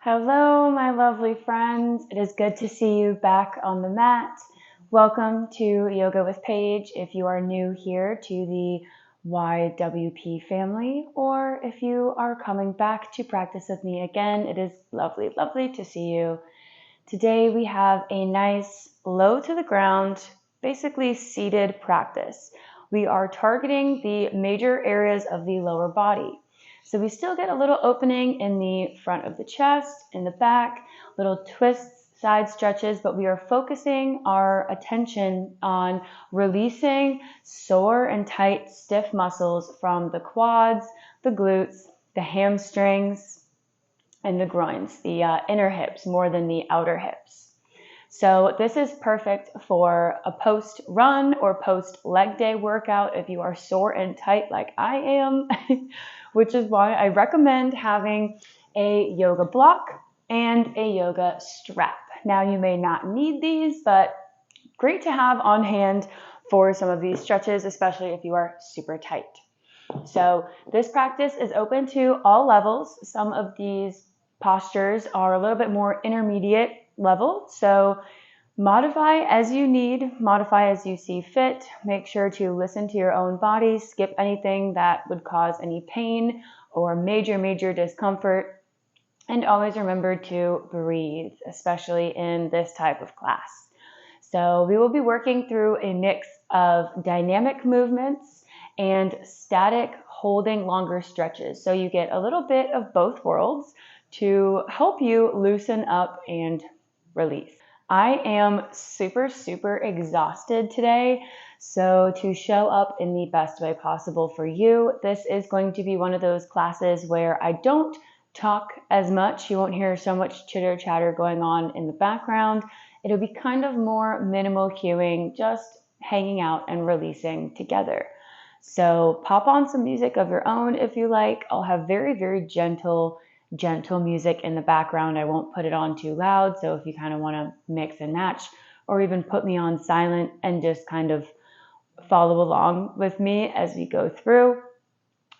Hello, my lovely friends. It is good to see you back on the mat. Welcome to Yoga with Paige. If you are new here to the YWP family, or if you are coming back to practice with me again, it is lovely, lovely to see you. Today we have a nice low to the ground, basically seated practice. We are targeting the major areas of the lower body. So we still get a little opening in the front of the chest, in the back, little twists, side stretches, but we are focusing our attention on releasing sore and tight, stiff muscles from the quads, the glutes, the hamstrings, and the groins, the inner hips more than the outer hips. So this is perfect for a post-run or post-leg day workout if you are sore and tight like I am, which is why I recommend having a yoga block and a yoga strap. Now you may not need these, but great to have on hand for some of these stretches, especially if you are super tight. So this practice is open to all levels. Some of these postures are a little bit more intermediate level, so modify as you need, modify as you see fit. Make sure to listen to your own body, skip anything that would cause any pain or major discomfort, and always remember to breathe, especially in this type of class. So we will be working through a mix of dynamic movements and static holding longer stretches. So you get a little bit of both worlds to help you loosen up and release. I am super exhausted today, so to show up in the best way possible for you, this is going to be one of those classes where I don't talk as much. You won't hear so much chitter chatter going on in the background. It'll be kind of more minimal cueing, just hanging out and releasing together. So pop on some music of your own if you like. I'll have very gentle music in the background. I won't put it on too loud, so if you kind of want to mix and match, or even put me on silent and just kind of follow along with me as we go through.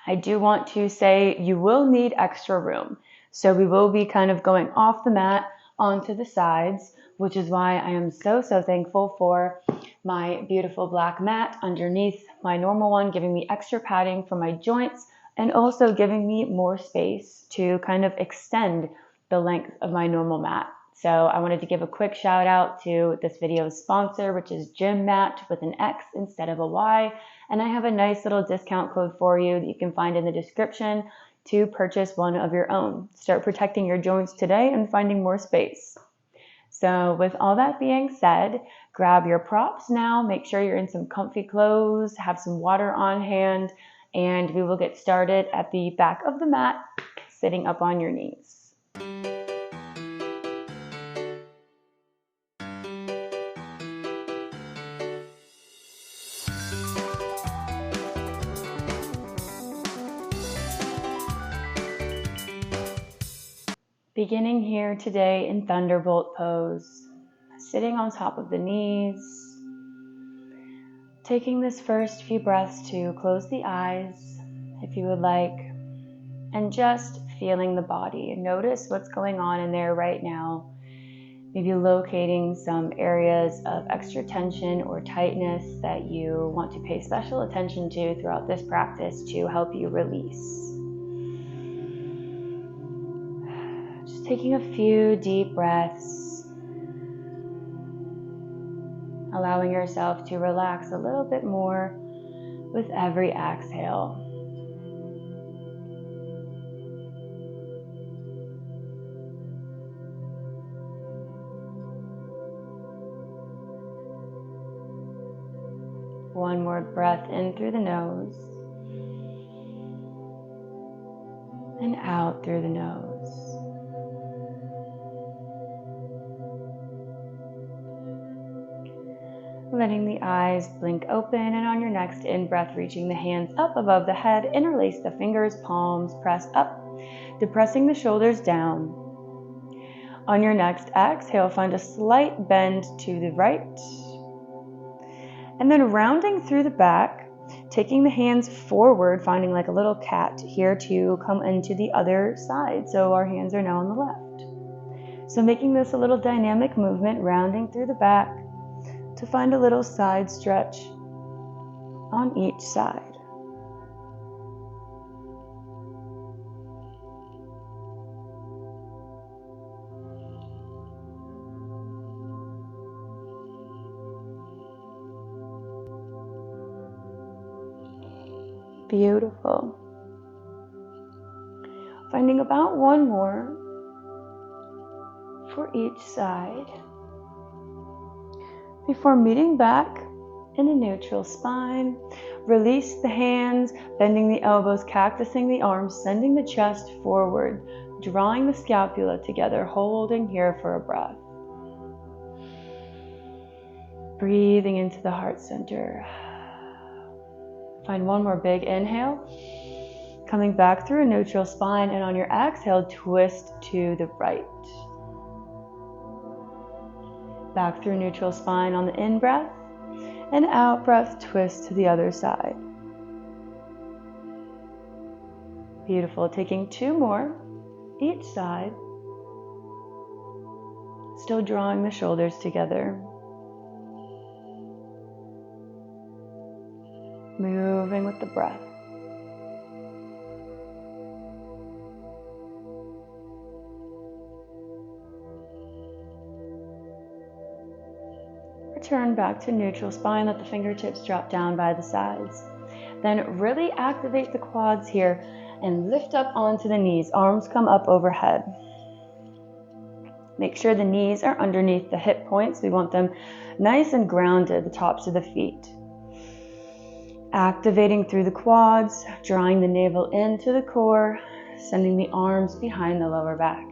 I do want to say you will need extra room. So we will be kind of going off the mat onto the sides, which is why I am so thankful for my beautiful black mat underneath my normal one, giving me extra padding for my joints and also giving me more space to kind of extend the length of my normal mat. So I wanted to give a quick shout out to this video's sponsor, which is Gxmmat with an X instead of a Y. And I have a nice little discount code for you that you can find in the description to purchase one of your own. Start protecting your joints today and finding more space. So with all that being said, grab your props now. Make sure you're in some comfy clothes, have some water on hand, and we will get started at the back of the mat, sitting up on your knees. Beginning here today in Thunderbolt pose, sitting on top of the knees, taking this first few breaths to close the eyes if you would like, and just feeling the body. Notice what's going on in there right now. Maybe locating some areas of extra tension or tightness that you want to pay special attention to throughout this practice to help you release. Just taking a few deep breaths, allowing yourself to relax a little bit more with every exhale. One more breath in through the nose and out through the nose. Letting the eyes blink open, and on your next in-breath, reaching the hands up above the head, interlace the fingers, palms, press up, depressing the shoulders down. On your next exhale, find a slight bend to the right, and then rounding through the back, taking the hands forward, finding like a little cat here to come into the other side. So our hands are now on the left. So making this a little dynamic movement, rounding through the back to find a little side stretch on each side. Beautiful. Finding about one more for each side before meeting back in a neutral spine. Release the hands, bending the elbows, cactusing the arms, sending the chest forward, drawing the scapula together, holding here for a breath. Breathing into the heart center. Find one more big inhale. Coming back through a neutral spine, and on your exhale, twist to the right. Back through neutral spine on the in breath, and out breath, twist to the other side. Beautiful. Taking two more each side. Still drawing the shoulders together. Moving with the breath. Return back to neutral spine, let the fingertips drop down by the sides. Then really activate the quads here and lift up onto the knees. Arms come up overhead. Make sure the knees are underneath the hip points. We want them nice and grounded, the tops of the feet. Activating through the quads, drawing the navel into the core, sending the arms behind the lower back.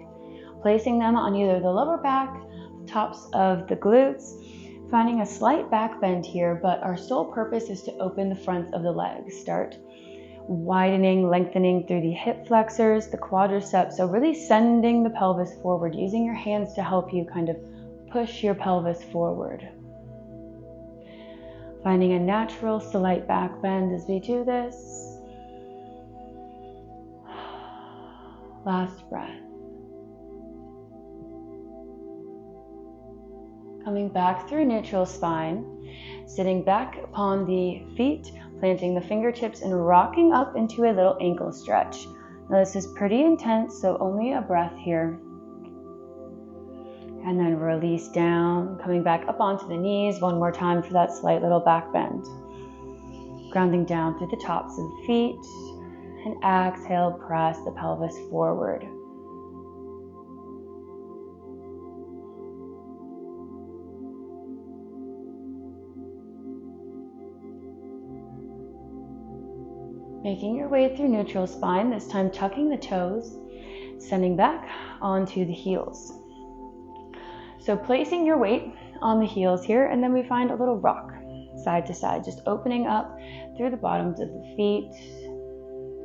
Placing them on either the lower back, tops of the glutes, finding a slight back bend here, but our sole purpose is to open the fronts of the legs. Start widening, lengthening through the hip flexors, the quadriceps, so really sending the pelvis forward, using your hands to help you kind of push your pelvis forward. Finding a natural slight back bend as we do this. Last breath. Coming back through neutral spine, sitting back upon the feet, planting the fingertips and rocking up into a little ankle stretch. Now this is pretty intense, so only a breath here. And then release down, coming back up onto the knees one more time for that slight little back bend. Grounding down through the tops of the feet, and exhale, press the pelvis forward. Making your way through neutral spine, this time tucking the toes, sending back onto the heels. So placing your weight on the heels here, and then we find a little rock side to side, just opening up through the bottoms of the feet.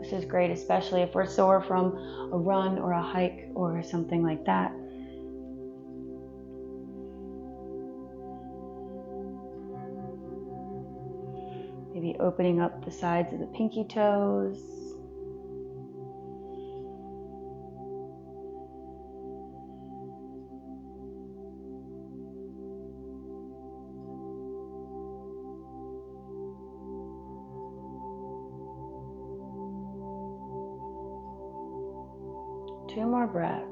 This is great, especially if we're sore from a run or a hike or something like that. Maybe opening up the sides of the pinky toes. Two more breaths.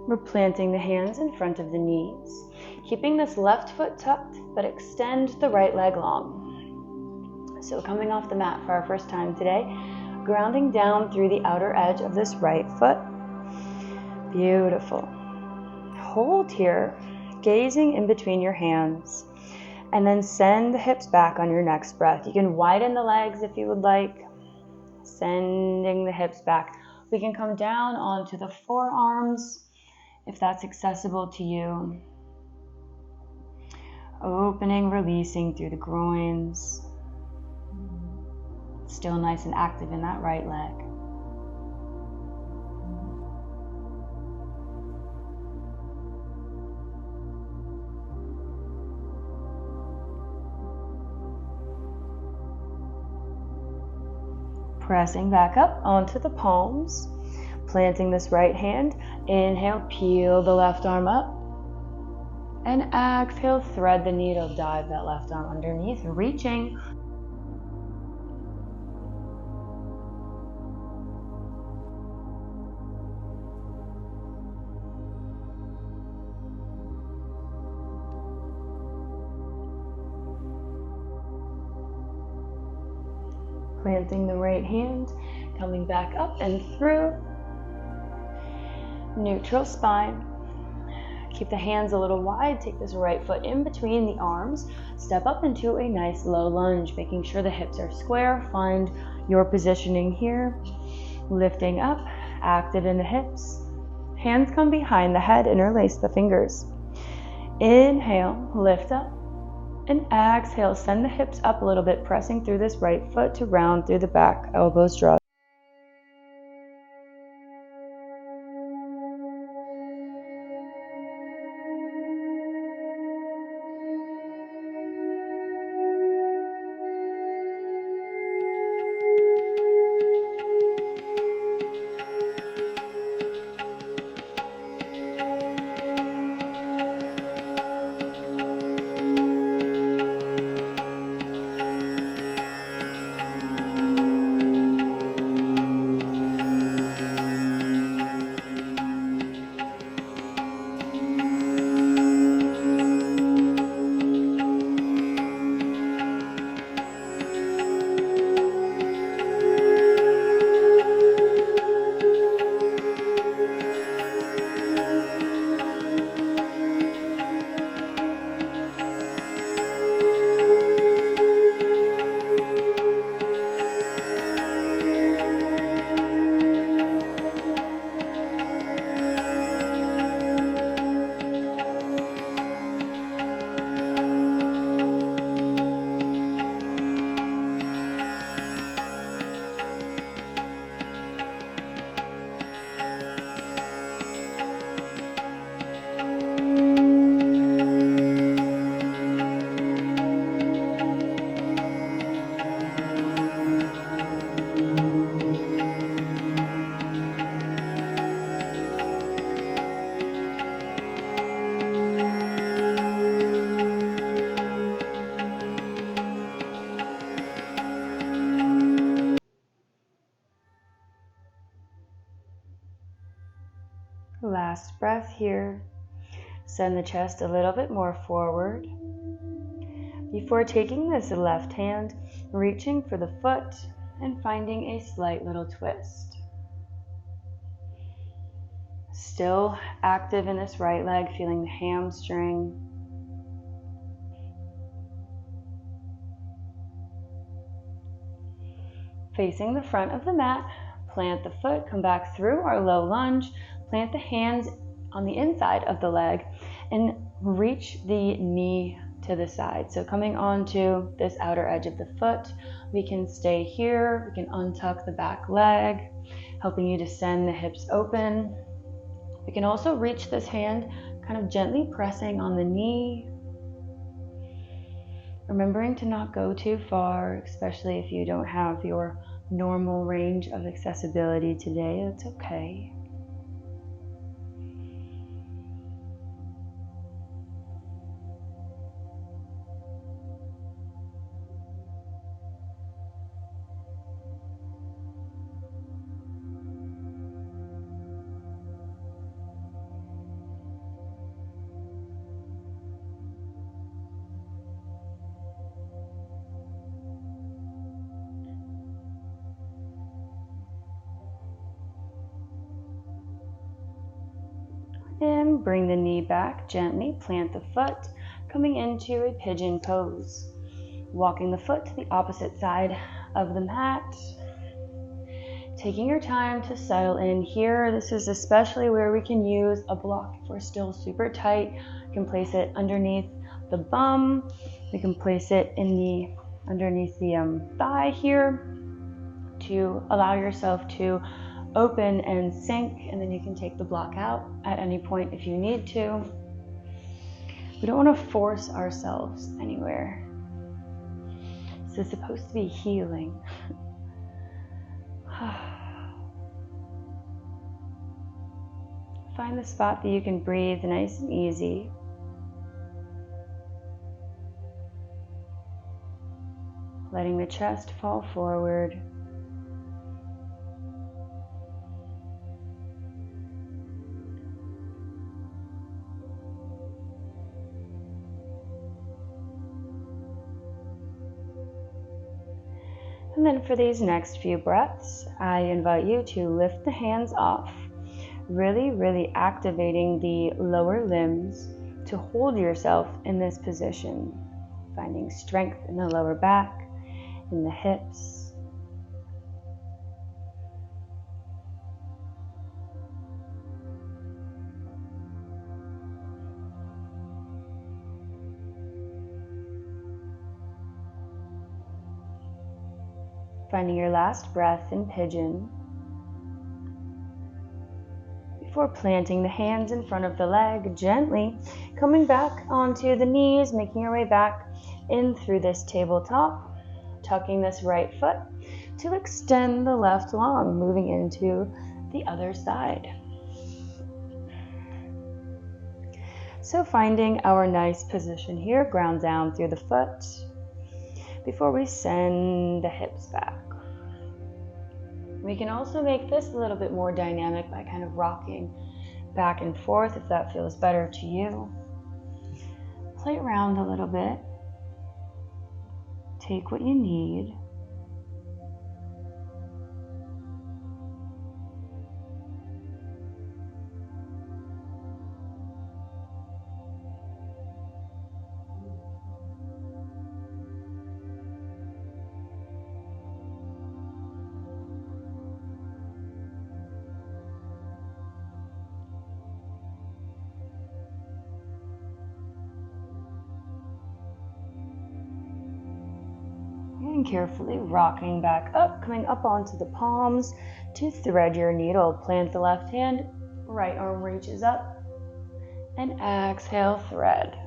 We're planting the hands in front of the knees, keeping this left foot tucked, but extend the right leg long. So coming off the mat for our first time today, grounding down through the outer edge of this right foot. Beautiful. Hold here, gazing in between your hands, and then send the hips back on your next breath. You can widen the legs if you would like, sending the hips back. We can come down onto the forearms if that's accessible to you. Opening, releasing through the groins. Still nice and active in that right leg. Pressing back up onto the palms, planting this right hand. Inhale, peel the left arm up. And exhale, thread the needle, dive that left arm underneath, reaching. Planting the right hand, coming back up and through. Neutral spine. Keep the hands a little wide. Take this right foot in between the arms. Step up into a nice low lunge, making sure the hips are square. Find your positioning here. Lifting up, active in the hips. Hands come behind the head, interlace the fingers. Inhale, lift up. And exhale, send the hips up a little bit, pressing through this right foot to round through the back, elbows draw. Last breath here. Send the chest a little bit more forward. Before taking this left hand, reaching for the foot and finding a slight little twist. Still active in this right leg, feeling the hamstring. Facing the front of the mat, plant the foot, come back through our low lunge, plant the hands on the inside of the leg and reach the knee to the side. So coming onto this outer edge of the foot, we can stay here, we can untuck the back leg, helping you to send the hips open. We can also reach this hand, kind of gently pressing on the knee. Remembering to not go too far, especially if you don't have your normal range of accessibility today, that's okay. And bring the knee back gently, plant the foot, coming into a pigeon pose. Walking the foot to the opposite side of the mat. Taking your time to settle in here. This is especially where we can use a block if we're still super tight. You can place it underneath the bum. We can place it underneath the thigh here to allow yourself to open and sink, and then you can take the block out at any point if you need to. We don't want to force ourselves anywhere. This is supposed to be healing. Find the spot that you can breathe nice and easy. Letting the chest fall forward. And then for these next few breaths, I invite you to lift the hands off, really activating the lower limbs to hold yourself in this position, finding strength in the lower back, in the hips. Finding your last breath in Pigeon. Before planting the hands in front of the leg, gently coming back onto the knees, making your way back in through this tabletop, tucking this right foot to extend the left long, moving into the other side. So finding our nice position here, ground down through the foot before we send the hips back. We can also make this a little bit more dynamic by kind of rocking back and forth if that feels better to you. Play around a little bit. Take what you need. And carefully rocking back up, coming up onto the palms to thread your needle. Plant the left hand, right arm reaches up, and exhale, thread.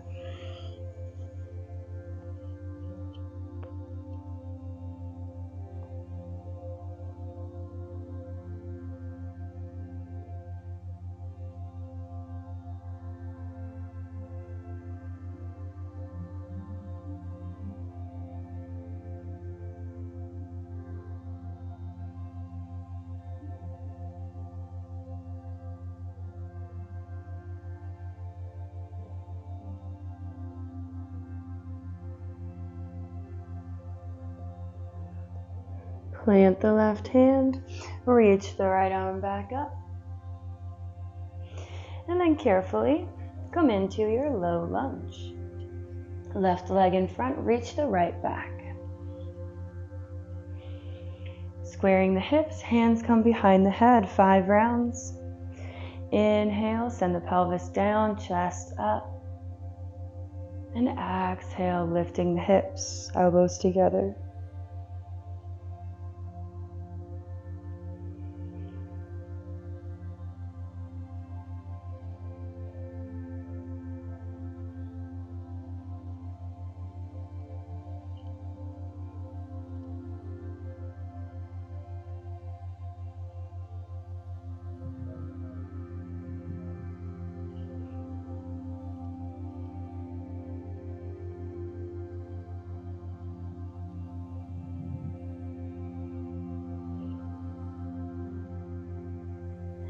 Plant the left hand, reach the right arm back up, and then carefully come into your low lunge. Left leg in front, reach the right back. Squaring the hips, hands come behind the head, 5 rounds. Inhale, send the pelvis down, chest up. And exhale, lifting the hips, elbows together.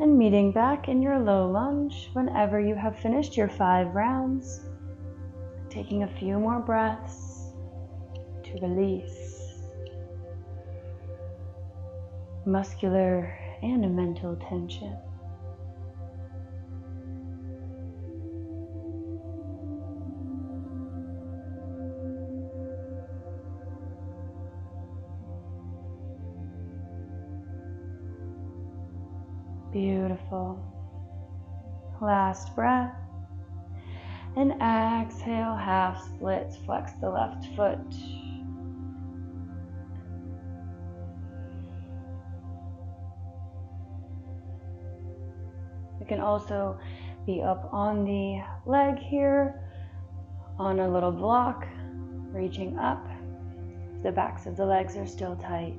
And meeting back in your low lunge whenever you have finished your 5 rounds. Taking a few more breaths to release muscular and mental tension. Beautiful. Last breath. And exhale, half splits. Flex the left foot. You can also be up on the leg here, on a little block, reaching up. The backs of the legs are still tight.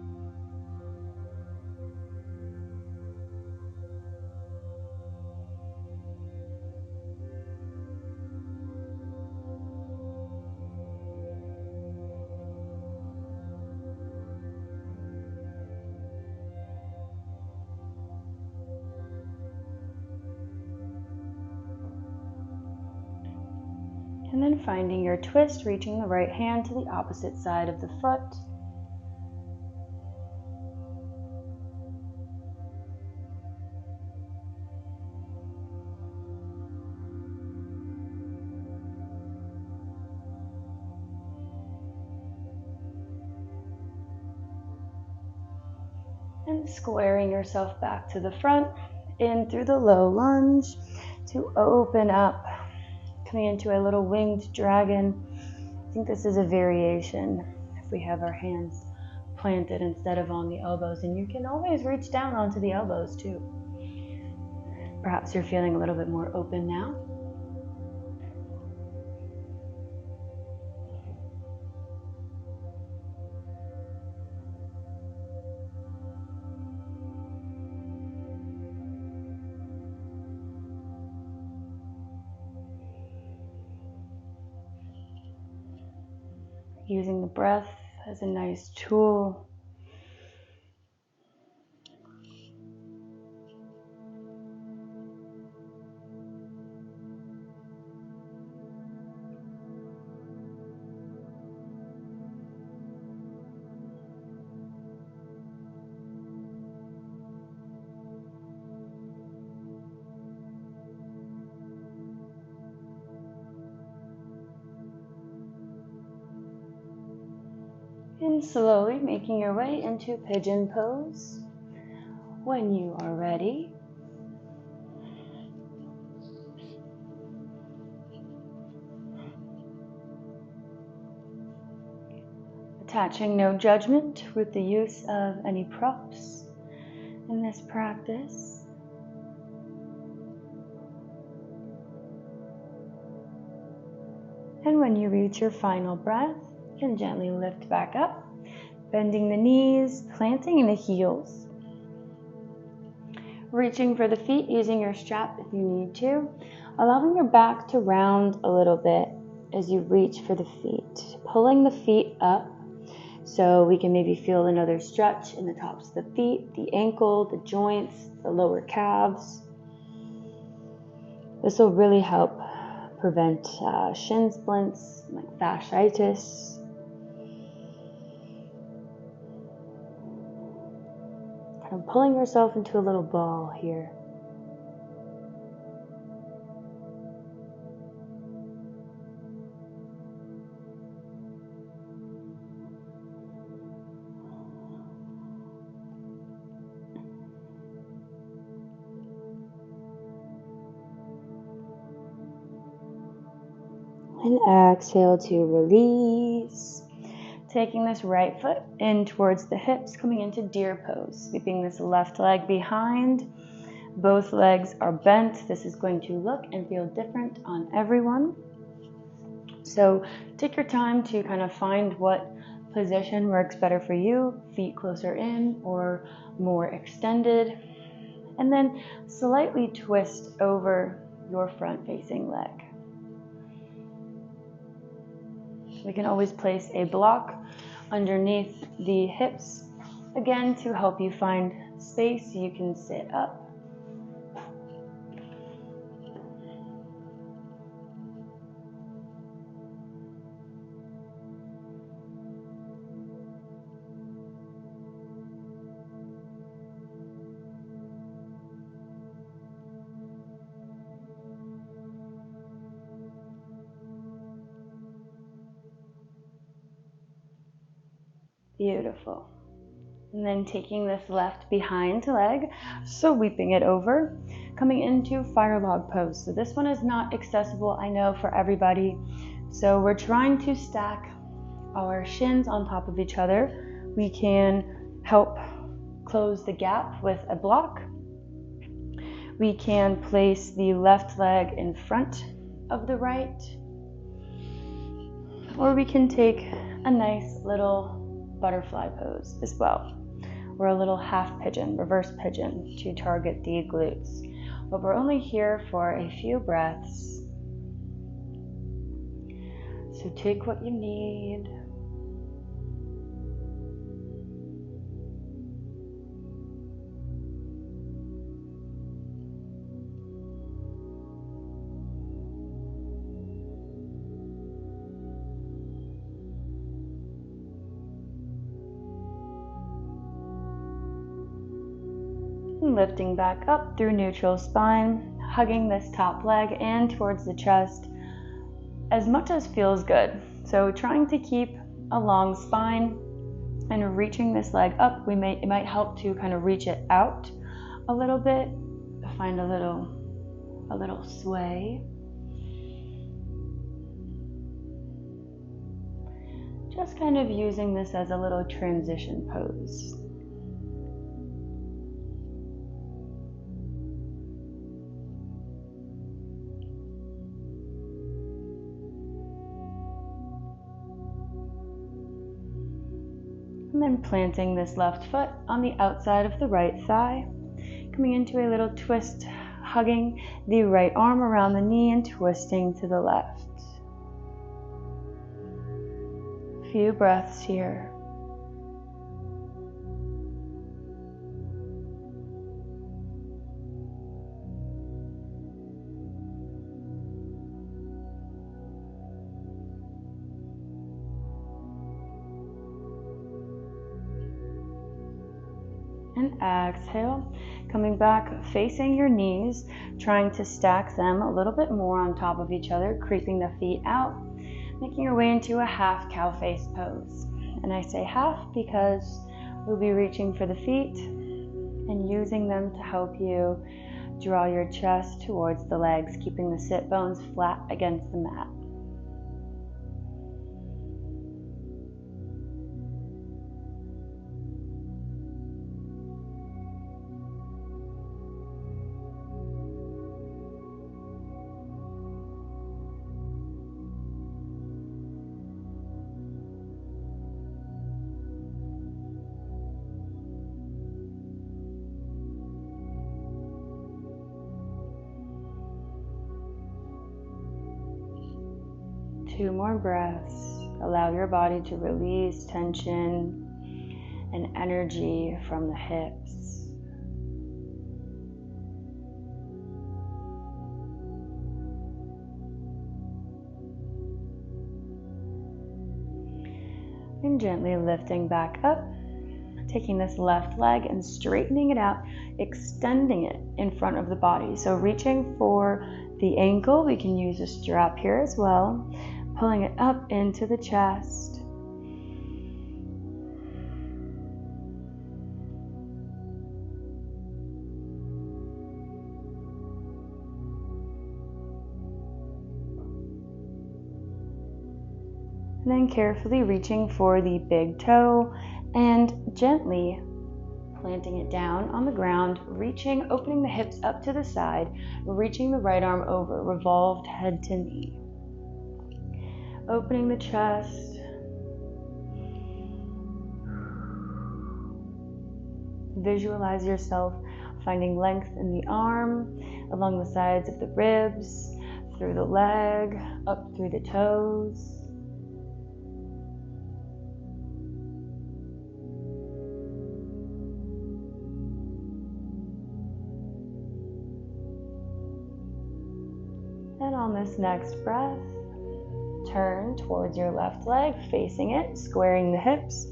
And then finding your twist, reaching the right hand to the opposite side of the foot. And squaring yourself back to the front, in through the low lunge to open up, coming into a little winged dragon. I think this is a variation if we have our hands planted instead of on the elbows, and you can always reach down onto the elbows too. Perhaps you're feeling a little bit more open now. Using the breath as a nice tool. And slowly making your way into pigeon pose. When you are ready, attaching no judgment with the use of any props in this practice. And when you reach your final breath, you can gently lift back up, bending the knees, planting the heels. Reaching for the feet, using your strap if you need to, allowing your back to round a little bit as you reach for the feet. Pulling the feet up so we can maybe feel another stretch in the tops of the feet, the ankle, the joints, the lower calves. This will really help prevent shin splints, like fasciitis. Kind of pulling yourself into a little ball here. And exhale to release. Taking this right foot in towards the hips, coming into deer pose. Sweeping this left leg behind. Both legs are bent. This is going to look and feel different on everyone. So take your time to kind of find what position works better for you. Feet closer in or more extended. And then slightly twist over your front facing leg. We can always place a block underneath the hips, again, to help you find space. You can sit up. Beautiful. And then taking this left behind leg, sweeping it over, coming into fire log pose. So this one is not accessible, I know, for everybody. So we're trying to stack our shins on top of each other. We can help close the gap with a block. We can place the left leg in front of the right. Or we can take a nice little butterfly pose as well, or a little half pigeon, reverse pigeon, to target the glutes. But we're only here for a few breaths, so take what you need. And lifting back up through neutral spine, hugging this top leg and towards the chest as much as feels good. So trying to keep a long spine and reaching this leg up, it might help to kind of reach it out a little bit, find a little sway. Just kind of using this as a little transition pose. And then planting this left foot on the outside of the right thigh, coming into a little twist, hugging the right arm around the knee and twisting to the left. Few breaths here. And exhale, coming back, facing your knees, trying to stack them a little bit more on top of each other, creeping the feet out, making your way into a half cow face pose. And I say half because we'll be reaching for the feet and using them to help you draw your chest towards the legs, keeping the sit bones flat against the mat. Two more breaths. Allow your body to release tension and energy from the hips. And gently lifting back up, taking this left leg and straightening it out, extending it in front of the body. So reaching for the ankle, we can use a strap here as well, pulling it up into the chest. And then carefully reaching for the big toe and gently planting it down on the ground, reaching, opening the hips up to the side, reaching the right arm over, revolved head to knee. Opening the chest. Visualize yourself finding length in the arm, along the sides of the ribs, through the leg, up through the toes. And on this next breath, turn towards your left leg, facing it, squaring the hips,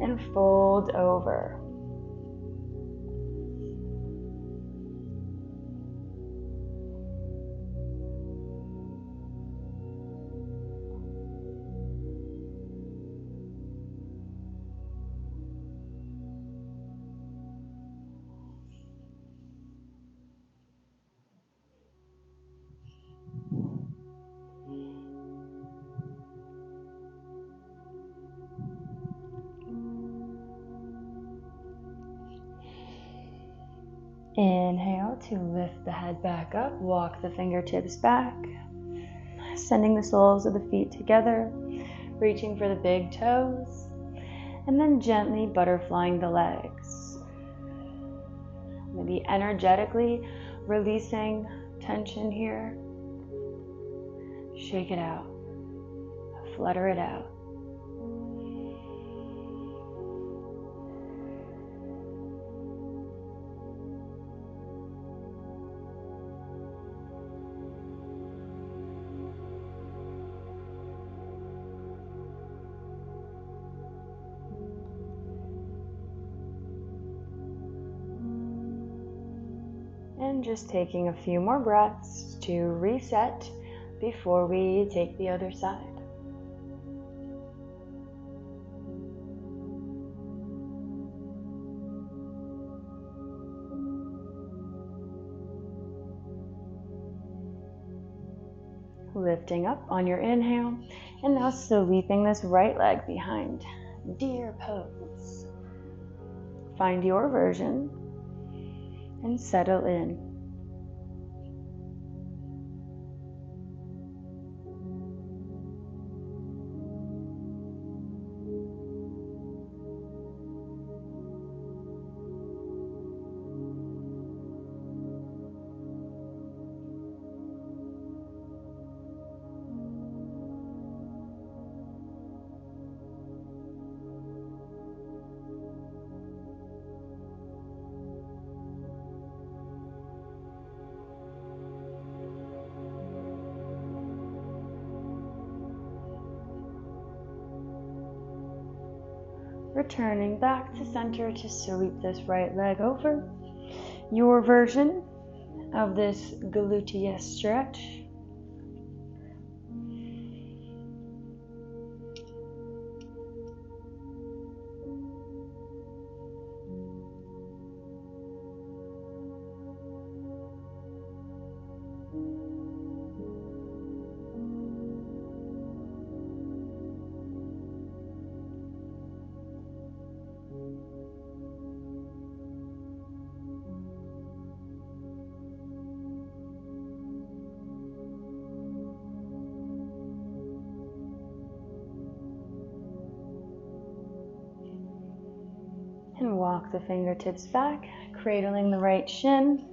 and fold over. Inhale to lift the head back up, walk the fingertips back, sending the soles of the feet together, reaching for the big toes, and then gently butterflying the legs. Maybe energetically releasing tension here. Shake it out, flutter it out. And just taking a few more breaths to reset before we take the other side. Lifting up on your inhale, and now sweeping this right leg behind. Deer pose. Find your version and settle in. Returning back to center to sweep this right leg over. Your version of this gluteus stretch. And walk the fingertips back, cradling the right shin.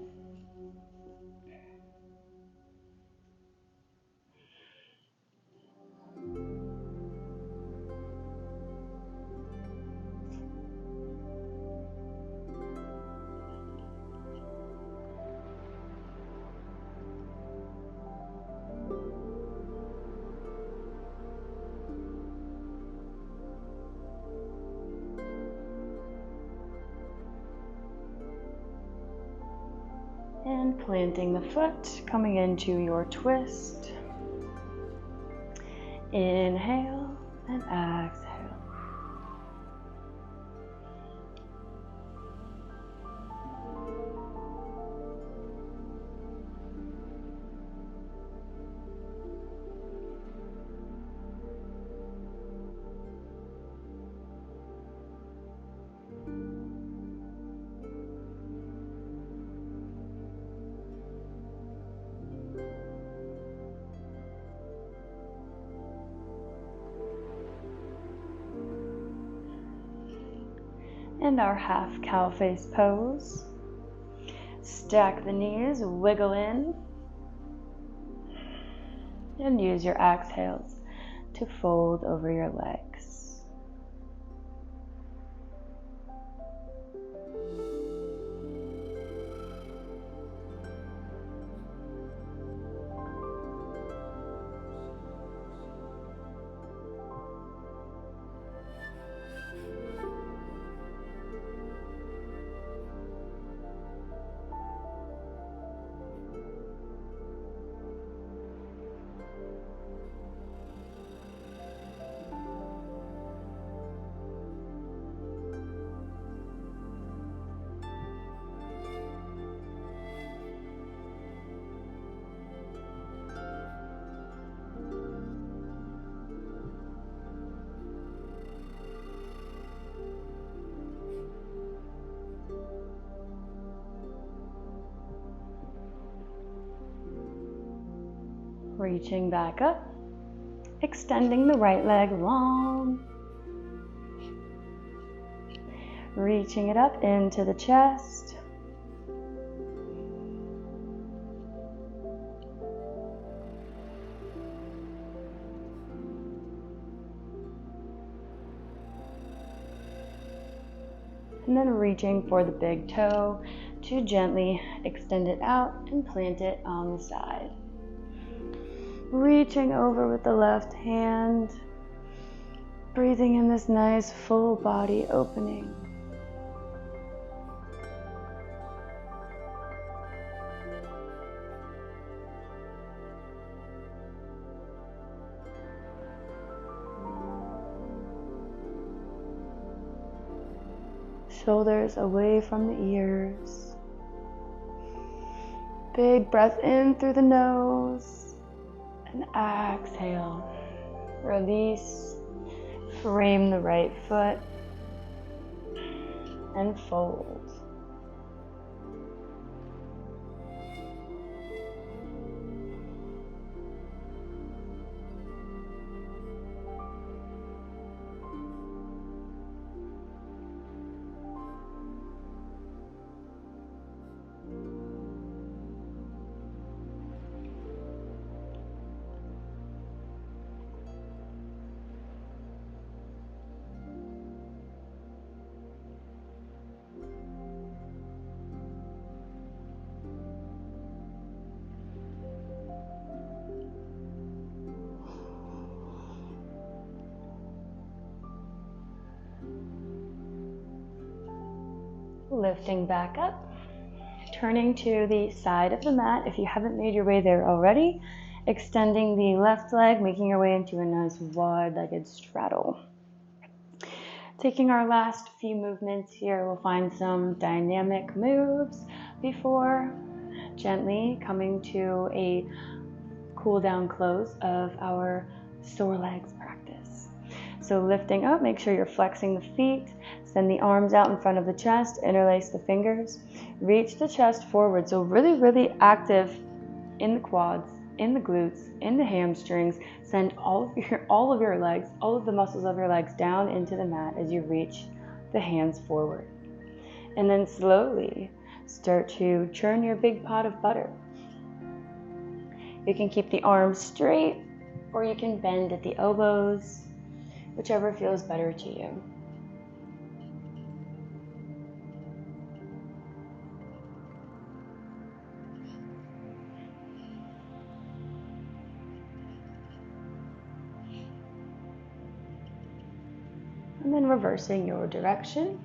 And planting the foot, coming into your twist. Inhale and exhale. And our half cow face pose. Stack the knees, wiggle in, and use your exhales to fold over your legs. Reaching back up, extending the right leg long, reaching it up into the chest, and then reaching for the big toe to gently extend it out and plant it on the side. Reaching over with the left hand, breathing in this nice full body opening. Shoulders away from the ears. Big breath in through the nose and exhale. Release. Frame the right foot and fold. Lifting back up, turning to the side of the mat if you haven't made your way there already, extending the left leg, making your way into a nice wide-legged straddle. Taking our last few movements here, we'll find some dynamic moves before gently coming to a cool down close of our sore legs practice. So lifting up, make sure you're flexing the feet, send the arms out in front of the chest, interlace the fingers, reach the chest forward. So really active in the quads, in the glutes, in the hamstrings. Send all of your legs, all of the muscles of your legs down into the mat as you reach the hands forward. And then slowly start to churn your big pot of butter. You can keep the arms straight or you can bend at the elbows, whichever feels better to you. And then reversing your direction.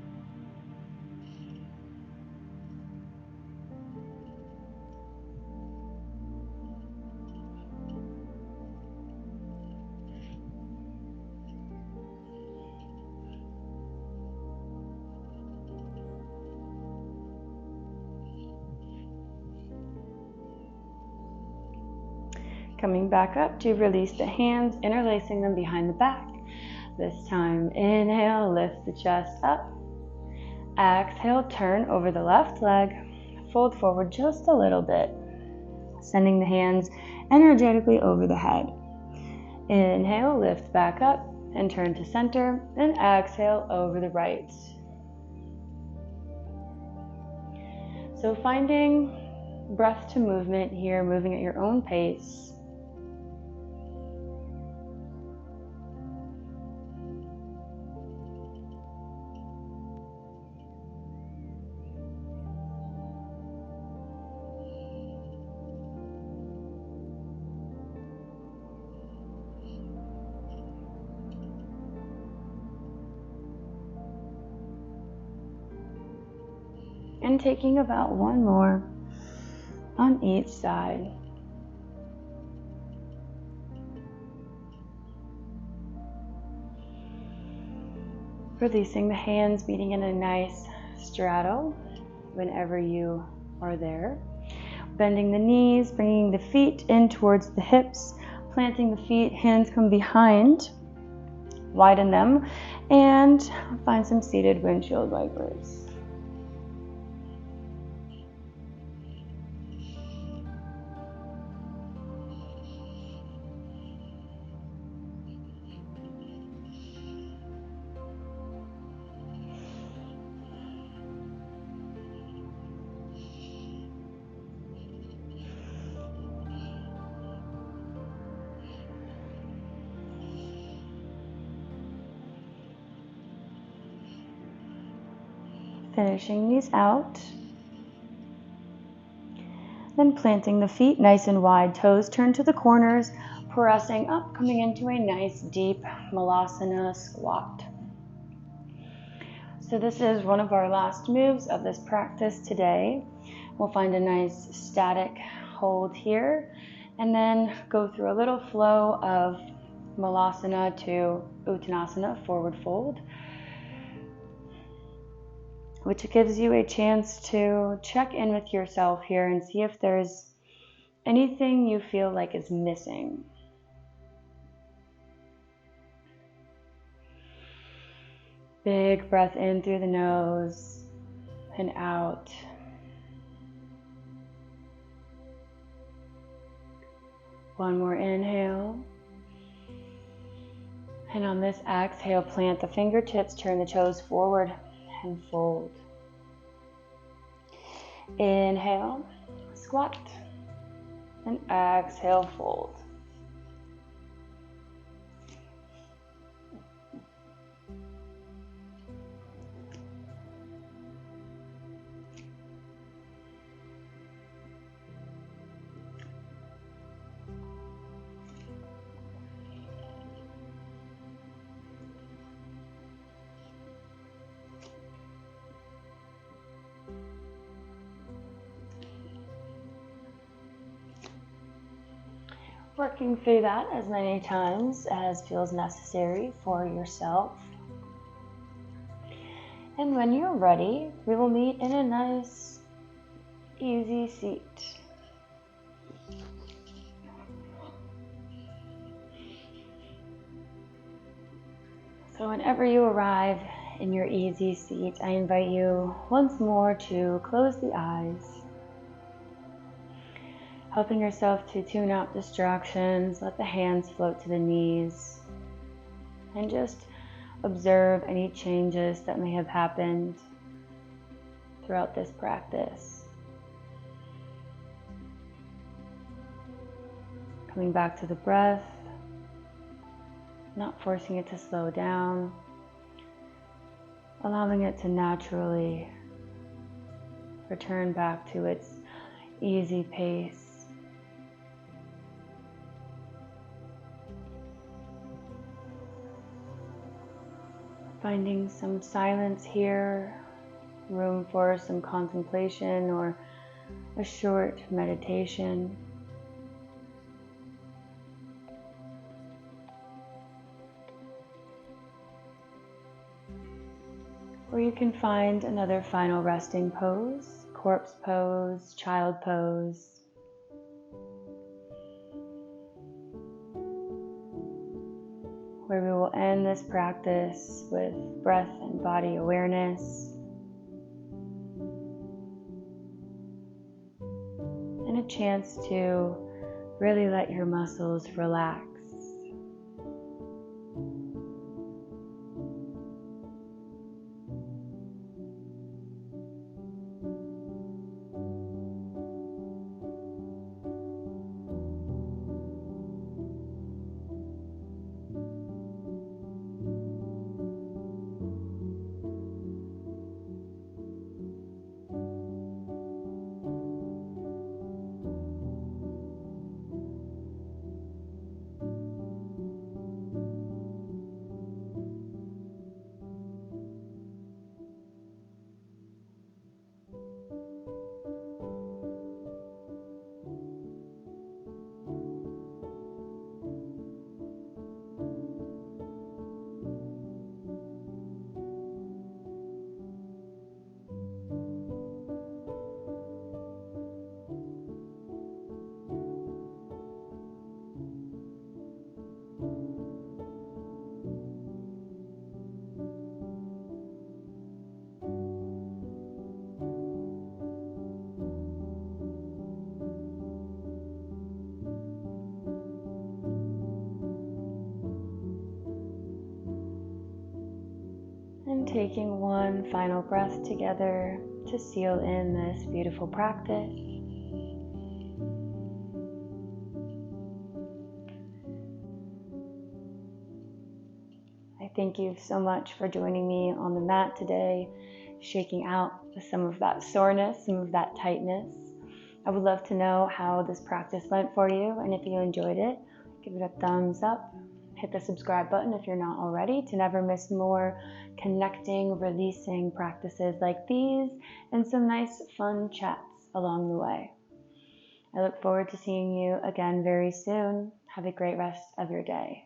Coming back up to release the hands, interlacing them behind the back. This time, inhale, lift the chest up. Exhale, turn over the left leg. Fold forward just a little bit, sending the hands energetically over the head. Inhale, lift back up and turn to center, and exhale over the right. So finding breath to movement here, moving at your own pace. And taking about one more on each side. Releasing the hands, meeting in a nice straddle whenever you are there. Bending the knees, bringing the feet in towards the hips, planting the feet, hands come behind, widen them, and find some seated windshield wipers. Finishing these out. Then planting the feet nice and wide, toes turn to the corners, pressing up, coming into a nice deep Malasana squat. So this is one of our last moves of this practice today. We'll find a nice static hold here and then go through a little flow of Malasana to Uttanasana, forward fold. which gives you a chance to check in with yourself here and see if there's anything you feel like is missing. Big breath in through the nose and out. One more inhale. And on this exhale, plant the fingertips, turn the toes forward and fold. Inhale, squat, and exhale, fold. Working through that as many times as feels necessary for yourself. And when you're ready, we will meet in a nice, easy seat. So whenever you arrive in your easy seat, I invite you once more to close the eyes, helping yourself to tune out distractions, let the hands float to the knees, and just observe any changes that may have happened throughout this practice. Coming back to the breath, not forcing it to slow down, allowing it to naturally return back to its easy pace. Finding some silence here, room for some contemplation or a short meditation. Or you can find another final resting pose, corpse pose, child pose. Where we will end this practice with breath and body awareness and a chance to really let your muscles relax. And taking one final breath together to seal in this beautiful practice. I thank you so much for joining me on the mat today, shaking out some of that soreness, some of that tightness. I would love to know how this practice went for you, and if you enjoyed it, give it a thumbs up. Hit the subscribe button if you're not already to never miss more connecting, releasing practices like these and some nice fun chats along the way. I look forward to seeing you again very soon. Have a great rest of your day.